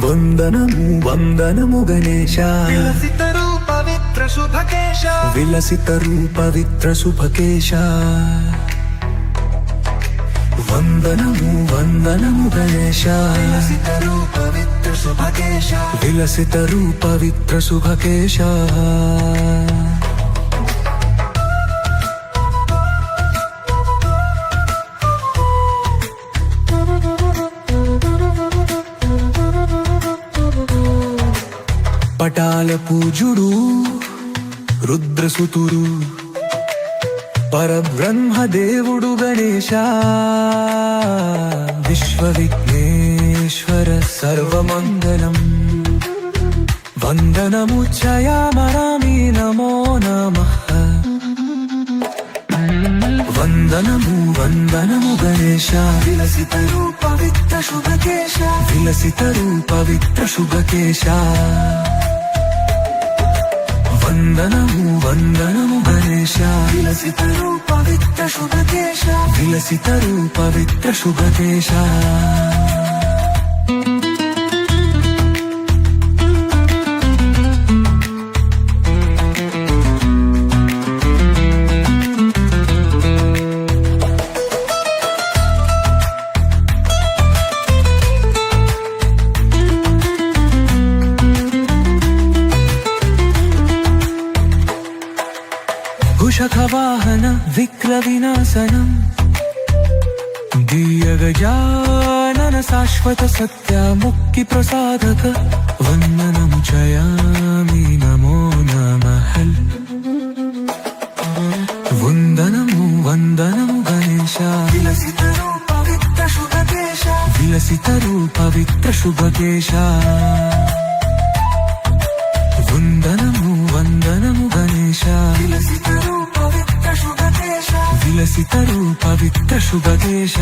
వందనము వందనము గణేశ విలసిత రూప విత్ర శుభకేశ విలసిత రూప విత్ర శుభకేశ వందనము వందనము గణేశ విలసిత రూప విత్ర శుభకేశ విలసిత రూప విత్ర శుభకేశ పటాల పూజుడు రుద్రసుతుడు పరబ్రహ్మదేవుడు గణేశ విశ్వవిఘ్నేశ్వర సర్వమంగళం వందనము చయామరామి నమో నమః వందనము వందనము గణేశ విలసిత రూప విత్ర శుభకేశ విలసిత రూప విత్ర శుభకేశ వందనము వందనము గణేశ విలసిత రూప విత్ర శుభకేశ విలసిత రూప విత్ర శుభకేశ కుశఖవాహన విక్ర వినాశనం దియ గజానన శాశ్వత సత్య ముక్తి ప్రసాదక వందనము చయామి నమో నమః వందనము వందనము గణేశ విలసిత రూప విత్ర శుభకేశ విలసిత రూప విత్ర శుభకేశ వందనము వందనము గణేశ విలసిత రూప విత్ర శుభకేశ విలసిత రూప విత్ర శుభకేశ